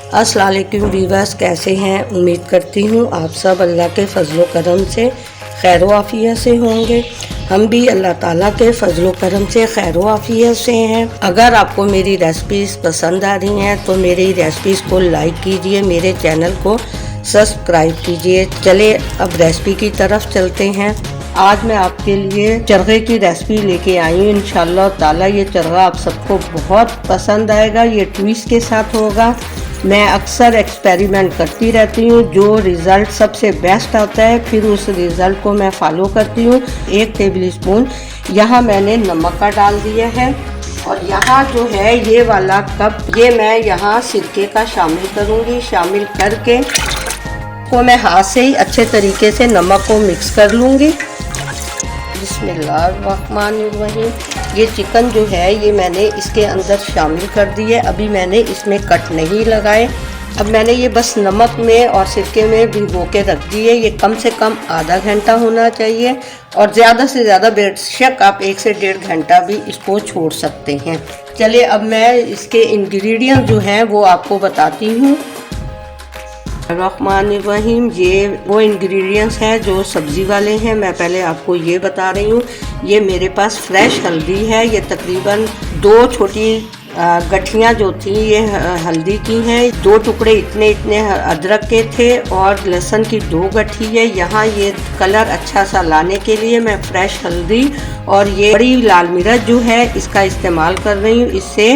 अस्सलाम वालेकुम वीवर्स, कैसे हैं? उम्मीद करती हूँ आप सब अल्लाह के फजलो करम से खैर आफियत से होंगे। हम भी अल्लाह ताला के फजलो करम से खैर आफियत से हैं। अगर आपको मेरी रेसिपीज़ पसंद आ रही हैं तो मेरी रेसिपीज़ को लाइक कीजिए, मेरे चैनल को सब्सक्राइब कीजिए। चले अब रेसिपी की तरफ चलते हैं। आज मैं आपके लिए चरगे की रेसिपी लेके आई हूँ। इंशाल्लाह ताला ये चरगा आप सबको बहुत पसंद आएगा। ये ट्विस्ट के साथ होगा। मैं अक्सर एक्सपेरिमेंट करती रहती हूँ, जो रिज़ल्ट सबसे बेस्ट आता है फिर उस रिज़ल्ट को मैं फॉलो करती हूँ। 1 टेबल स्पून यहाँ मैंने नमक का डाल दिया है और यहाँ जो है ये वाला कप ये मैं यहाँ सिरके का शामिल करूँगी। शामिल करके को मैं हाथ से ही अच्छे तरीके से नमक को मिक्स कर लूँगी। बिस्मिल्लाहिर्रहमानिर्रहीम। ये चिकन जो है ये मैंने इसके अंदर शामिल कर दी है। अभी मैंने इसमें कट नहीं लगाए। अब मैंने ये बस नमक में और सिरके में भिगो के रख दी है। ये कम से कम आधा घंटा होना चाहिए और ज़्यादा से ज़्यादा बेशक आप 1 से 1.5 घंटा भी इसको छोड़ सकते हैं। चलिए अब मैं इसके इंग्रेडिएंट जो हैं वो आपको बताती हूँ। रहमानिर्रहीम, ये वो इंग्रेडिएंट्स हैं जो सब्ज़ी वाले हैं। मैं पहले आपको ये बता रही हूँ। ये मेरे पास फ्रेश हल्दी है। ये तकरीबन 2 छोटी गठियाँ जो थी ये हल्दी की हैं। 2 टुकड़े इतने अदरक के थे और लहसुन की 2 गठी है। यहाँ ये कलर अच्छा सा लाने के लिए मैं फ्रेश हल्दी और ये बड़ी लाल मिर्च जो है इसका इस्तेमाल कर रही हूँ। इससे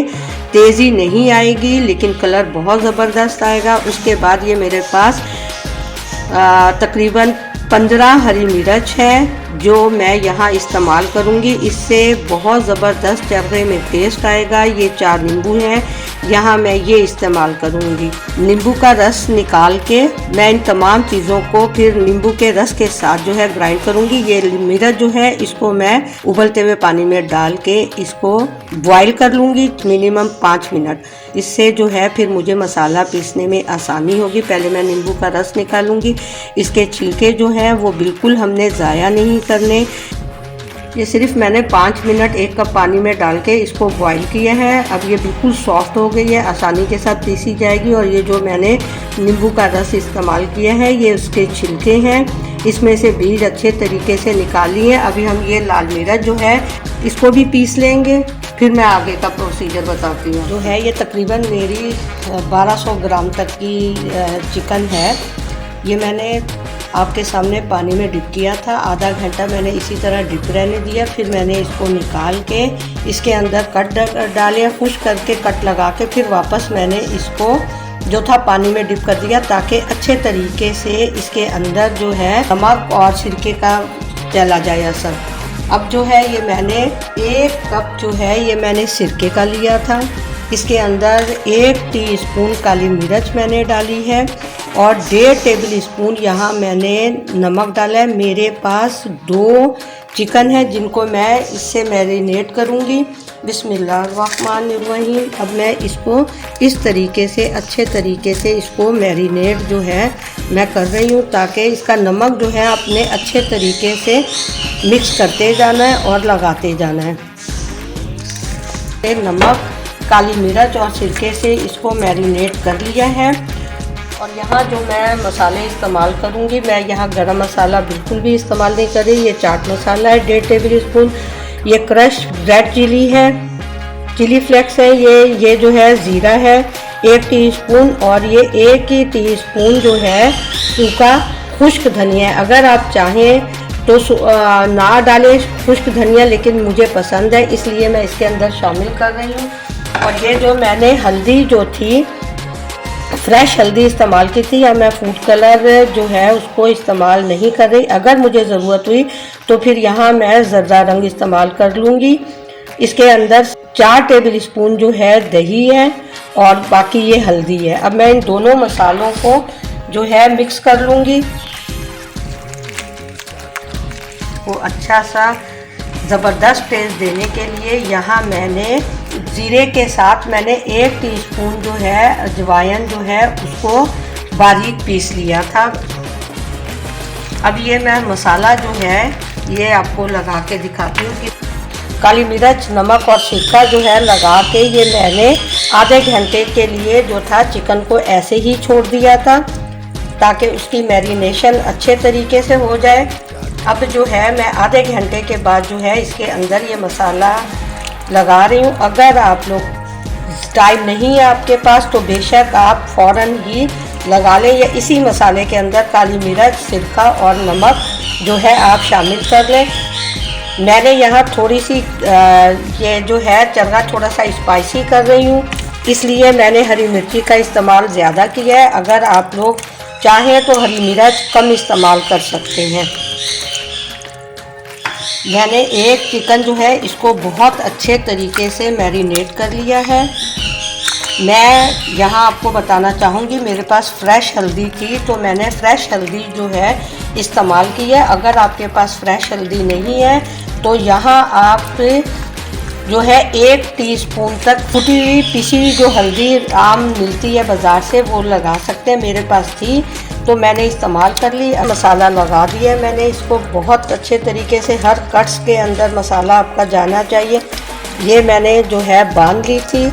तेज़ी नहीं आएगी लेकिन कलर बहुत ज़बरदस्त आएगा। उसके बाद ये मेरे पास तकरीबन 15 हरी मिर्च है जो मैं यहाँ इस्तेमाल करूँगी। इससे बहुत ज़बरदस्त चरगे में टेस्ट आएगा। ये 4 नींबू हैं, यहाँ मैं ये इस्तेमाल करूँगी। नींबू का रस निकाल के मैं इन तमाम चीज़ों को फिर नींबू के रस के साथ जो है ग्राइंड करूँगी। ये मिर्च जो है इसको मैं उबलते हुए पानी में डाल के इसको बॉईल कर लूँगी मिनिमम 5 मिनट। इससे जो है फिर मुझे मसाला पीसने में आसानी होगी। पहले मैं नींबू का रस निकालूंगी। इसके छिलके जो हैं वो बिल्कुल हमने ज़ाया नहीं करने। ये सिर्फ मैंने 5 मिनट 1 कप पानी में डाल के इसको बॉईल किया है। अब ये बिल्कुल सॉफ्ट हो गई है, आसानी के साथ पीसी जाएगी। और ये जो मैंने नींबू का रस इस्तेमाल किया है ये उसके छिलके हैं, इसमें से बीज अच्छे तरीके से निकालिए। अभी हम ये लाल मिर्च जो है इसको भी पीस लेंगे, फिर मैं आगे का प्रोसीजर बताती हूँ। जो है ये तकरीबन मेरी 1200 ग्राम तक की चिकन है। ये मैंने आपके सामने पानी में डिप किया था। आधा घंटा मैंने इसी तरह डिप रहने दिया। फिर मैंने इसको निकाल के इसके अंदर कट डाले, खुश करके कट लगा के फिर वापस मैंने इसको जो था पानी में डिप कर दिया ताकि अच्छे तरीके से इसके अंदर जो है नमक और सिरके का चला जाए असर। अब जो है ये मैंने 1 कप जो है ये मैंने सिरके का लिया था। इसके अंदर 1 टीस्पून काली मिर्च मैंने डाली है और 1.5 टेबल स्पून यहाँ मैंने नमक डाला है। मेरे पास 2 चिकन है जिनको मैं इससे मैरिनेट करूँगी। बिस्मिल्लाहिर्रहमानिर्रहीम। अब मैं इसको इस तरीके से अच्छे तरीके से इसको मैरिनेट जो है मैं कर रही हूँ ताकि इसका नमक जो है अपने अच्छे तरीके से मिक्स करते जाना है और लगाते जाना है। नमक, काली मिर्च और सिरके से इसको मैरिनेट कर लिया है। और यहाँ जो मैं मसाले इस्तेमाल करूँगी, मैं यहाँ गरम मसाला बिल्कुल भी इस्तेमाल नहीं कर रही। ये चाट मसाला है 1.5 टेबल स्पून। ये क्रश रेड चिली है, चिली फ्लेक्स है। ये जो है ज़ीरा है 1 टीस्पून और ये 1 ही टीस्पून जो है सूखा खुश्क धनिया है। अगर आप चाहें तो ना डालें खुश्क धनिया, लेकिन मुझे पसंद है इसलिए मैं इसके अंदर शामिल कर रही हूँ। और ये जो मैंने हल्दी जो थी फ्रेश हल्दी इस्तेमाल की थी, या मैं फूड कलर जो है उसको इस्तेमाल नहीं कर रही। अगर मुझे ज़रूरत हुई तो फिर यहाँ मैं ज़र्दा रंग इस्तेमाल कर लूँगी। इसके अंदर 4 टेबल स्पून जो है दही है और बाकी ये हल्दी है। अब मैं इन दोनों मसालों को जो है मिक्स कर लूँगी। वो अच्छा सा ज़बरदस्त टेस्ट देने के लिए यहाँ मैंने ज़ीरे के साथ मैंने 1 टीस्पून जो है अजवाइन जो है उसको बारीक पीस लिया था। अब ये मैं मसाला जो है ये आपको लगा के दिखाती हूँ कि काली मिर्च, नमक और सिरका जो है लगा के ये मैंने आधे घंटे के लिए जो था चिकन को ऐसे ही छोड़ दिया था ताकि उसकी मैरिनेशन अच्छे तरीके से हो जाए। अब जो है मैं आधे घंटे के बाद जो है इसके अंदर ये मसाला लगा रही हूँ। अगर आप लोग टाइम नहीं है आपके पास तो बेशक आप फ़ौरन ही लगा लें, या इसी मसाले के अंदर काली मिर्च, सिरका और नमक जो है आप शामिल कर लें। मैंने यहाँ थोड़ी सी ये जो है चरगा थोड़ा सा स्पाइसी कर रही हूँ, इसलिए मैंने हरी मिर्ची का इस्तेमाल ज़्यादा किया है। अगर आप लोग चाहें तो हरी मिर्च कम इस्तेमाल कर सकते हैं। मैंने एक चिकन जो है इसको बहुत अच्छे तरीके से मैरिनेट कर लिया है। मैं यहाँ आपको बताना चाहूँगी, मेरे पास फ्रेश हल्दी थी तो मैंने फ्रेश हल्दी जो है इस्तेमाल की है। अगर आपके पास फ्रेश हल्दी नहीं है तो यहाँ आप जो है 1 टीस्पून तक कुटी हुई पिसी हुई जो हल्दी आम मिलती है बाज़ार से वो लगा सकते हैं। मेरे पास थी तो मैंने इस्तेमाल कर ली। मसाला लगा दिया मैंने, इसको बहुत अच्छे तरीके से हर कट्स के अंदर मसाला आपका जाना चाहिए। ये मैंने जो है बांध ली थी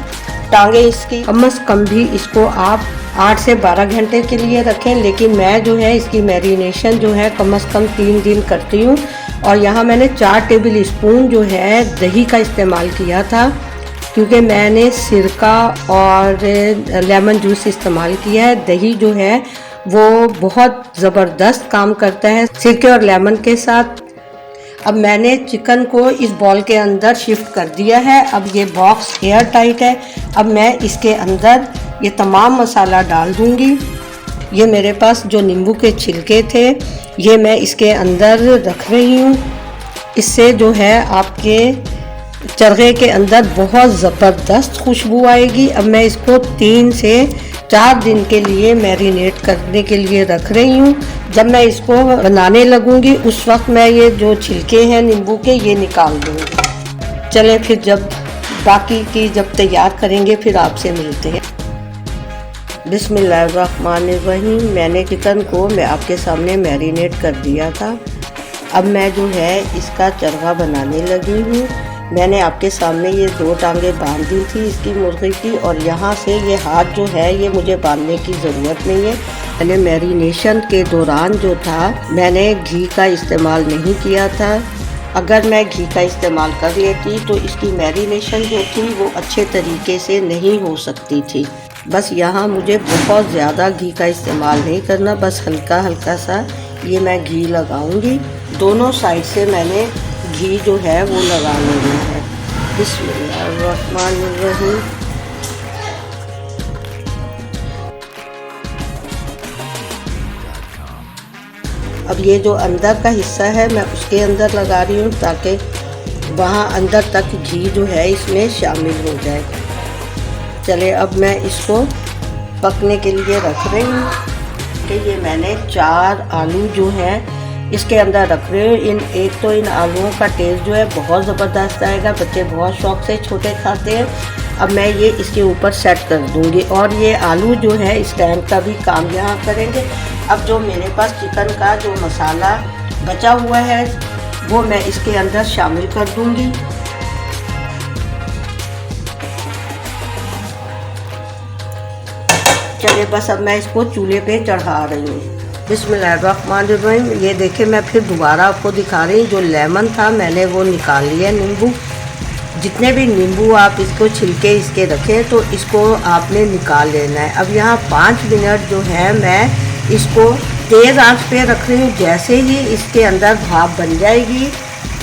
टांगे इसकी। कम से कम भी इसको आप 8 से 12 घंटे के लिए रखें, लेकिन मैं जो है इसकी मैरिनेशन जो है कम से कम 3 दिन करती हूँ। और यहाँ मैंने 4 टेबल स्पून जो है दही का इस्तेमाल किया था, क्योंकि मैंने सिरका और लेमन जूस इस्तेमाल किया है। दही जो है वो बहुत ज़बरदस्त काम करता है सिरके और लेमन के साथ। अब मैंने चिकन को इस बॉल के अंदर शिफ्ट कर दिया है। अब ये बॉक्स एयर टाइट है। अब मैं इसके अंदर ये तमाम मसाला डाल दूंगी। ये मेरे पास जो नींबू के छिलके थे ये मैं इसके अंदर रख रही हूँ। इससे जो है आपके चरगे के अंदर बहुत ज़बरदस्त खुशबू आएगी। अब मैं इसको 3 से 4 दिन के लिए मैरिनेट करने के लिए रख रही हूँ। जब मैं इसको बनाने लगूंगी उस वक्त मैं ये जो छिलके हैं नींबू के ये निकाल दूँगी। चलें फिर जब बाकी की जब तैयार करेंगे फिर आपसे मिलते हैं। बिस्मिल्लाहिर्रहमानिर्रहीम। मैंने चिकन को मैं आपके सामने मैरिनेट कर दिया था। अब मैं जो है इसका चरगा बनाने लगी हूँ। मैंने आपके सामने ये 2 टांगे बांध दी थी इसकी मुर्गी की, और यहाँ से ये हाथ जो है ये मुझे बांधने की ज़रूरत नहीं है। मैंने मैरिनेशन के दौरान जो था मैंने घी का इस्तेमाल नहीं किया था। अगर मैं घी का इस्तेमाल कर लेती तो इसकी मैरिनेशन जो थी वो अच्छे तरीके से नहीं हो सकती थी। बस यहाँ मुझे बहुत ज़्यादा घी का इस्तेमाल नहीं करना, बस हल्का हल्का सा ये मैं घी लगाऊंगी। दोनों साइड से मैंने घी जो है वो लगा लेना है। बिस्मिल्लाहिर्रहमानिर्रहीम। अब ये जो अंदर का हिस्सा है मैं उसके अंदर लगा रही हूँ ताकि वहाँ अंदर तक घी जो है इसमें शामिल हो जाए। चले अब मैं इसको पकने के लिए रख रही हूँ कि ये मैंने 4 आलू जो है इसके अंदर रख रहे हो। एक तो इन आलूओं का टेस्ट जो है बहुत ज़बरदस्त आएगा, बच्चे बहुत शौक से छोटे खाते हैं। अब मैं ये इसके ऊपर सेट कर दूँगी और ये आलू जो है स्टैंड का भी काम यहाँ करेंगे। अब जो मेरे पास चिकन का जो मसाला बचा हुआ है वो मैं इसके अंदर शामिल कर दूँगी। चलिए बस अब मैं इसको चूल्हे पे चढ़ा रही हूँ। बिस्मिल्लाहिर्रहमानिर्रहीम। ये देखिए मैं फिर दोबारा आपको दिखा रही हूँ। जो लेमन था मैंने वो निकाल लिया, नींबू। जितने भी नींबू आप इसको छिलके इसके रखें तो इसको आपने निकाल लेना है। अब यहाँ 5 मिनट जो है मैं इसको तेज़ आंच पे रख रही हूँ। जैसे ही इसके अंदर भाप बन जाएगी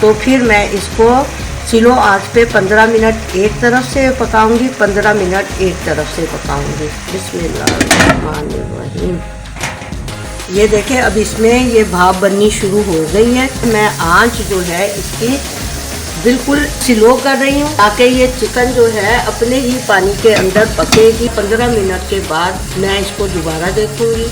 तो फिर मैं इसको स्लो आंच पे 15 मिनट एक तरफ से पकाऊंगी, 15 मिनट एक तरफ से पकाऊंगी। बिस्मिल्लाहिर्रहमानिर्रहीम। ये देखें अब इसमें ये भाप बननी शुरू हो गई है। मैं आंच जो है इसकी बिल्कुल स्लो कर रही हूँ ताकि ये चिकन जो है अपने ही पानी के अंदर पकेगी। 15 मिनट के बाद मैं इसको दोबारा देखूँगी।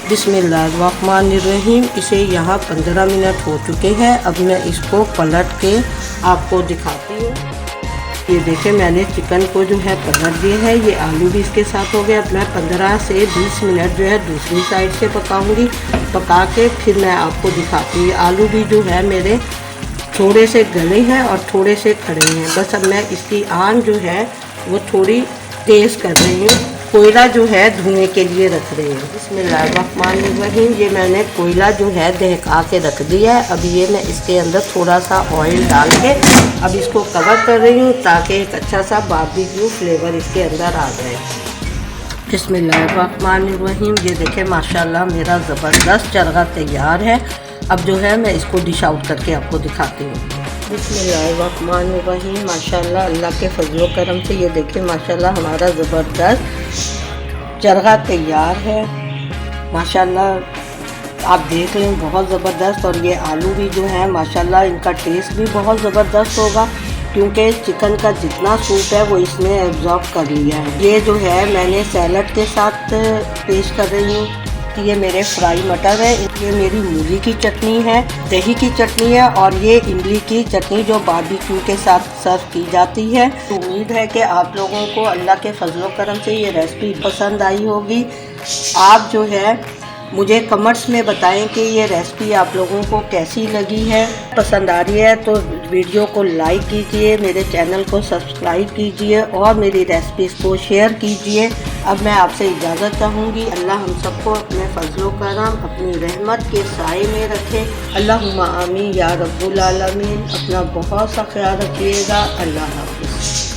बिस्मिल्लाहिर्रहमानिर्रहीम। इसे यहाँ 15 मिनट हो चुके हैं। अब मैं इसको पलट के आपको दिखाती हूँ। ये देखें मैंने चिकन को जो है पलट दिया है, ये आलू भी इसके साथ हो गया। अब मैं 15 से 20 मिनट जो है दूसरी साइड से पकाऊंगी। पका के फिर मैं आपको दिखाती हूँ। आलू भी जो है मेरे थोड़े से गले हैं और थोड़े से खड़े हैं। बस अब मैं इसकी आंच जो है वो थोड़ी तेज़ कर रही हूँ। कोयला जो है धुएं के लिए रख रही हूँ। बिस्मिल्लाहिर्रहमानिर्रहीम। ये मैंने कोयला जो है दहका के रख दिया है। अब ये मैं इसके अंदर थोड़ा सा ऑयल डाल के अब इसको कवर कर रही हूँ ताकि एक अच्छा सा बारबेक्यू फ्लेवर इसके अंदर आ जाए। बिस्मिल्लाहिर्रहमानिर्रहीम। ये देखें माशाल्लाह मेरा ज़बरदस्त चरगा तैयार है। अब जो है मैं इसको डिश आउट करके आपको दिखाती हूँ। बिस्मिल्लाहिर्रहमानिर्रहीम। माशाल्लाह अल्लाह के फजलो करम से ये देखिए माशाल्लाह हमारा ज़बरदस्त चरगा तैयार है। माशाल्लाह आप देख लें बहुत ज़बरदस्त। और ये आलू भी जो है माशाल्लाह इनका टेस्ट भी बहुत ज़बरदस्त होगा क्योंकि चिकन का जितना सूप है वो इसने एब्जॉर्ब कर लिया है। ये जो है मैंने सैलड के साथ पेश कर रही हूँ। ये मेरे फ्राई मटर है। ये मेरी मूली की चटनी है, दही की चटनी है और ये इमली की चटनी जो बारबेक्यू के साथ सर्व की जाती है। तो उम्मीद है कि आप लोगों को अल्लाह के फजलो करम से ये रेसिपी पसंद आई होगी। आप जो है मुझे कमेंट्स में बताएं कि ये रेसिपी आप लोगों को कैसी लगी है। पसंद आ रही है तो वीडियो को लाइक कीजिए, मेरे चैनल को सब्सक्राइब कीजिए और मेरी रेसिपीज़ को शेयर कीजिए। अब मैं आपसे इजाज़त चाहूँगी। अल्लाह हम सबको अपने फजलो करम अपनी रहमत के साए में रखे। अल्लाहुम्मा आमीन या रब्बुल आलमीन। अपना बहुत सा ख्याल रखिएगा। अल्लाह हाफ़िज़।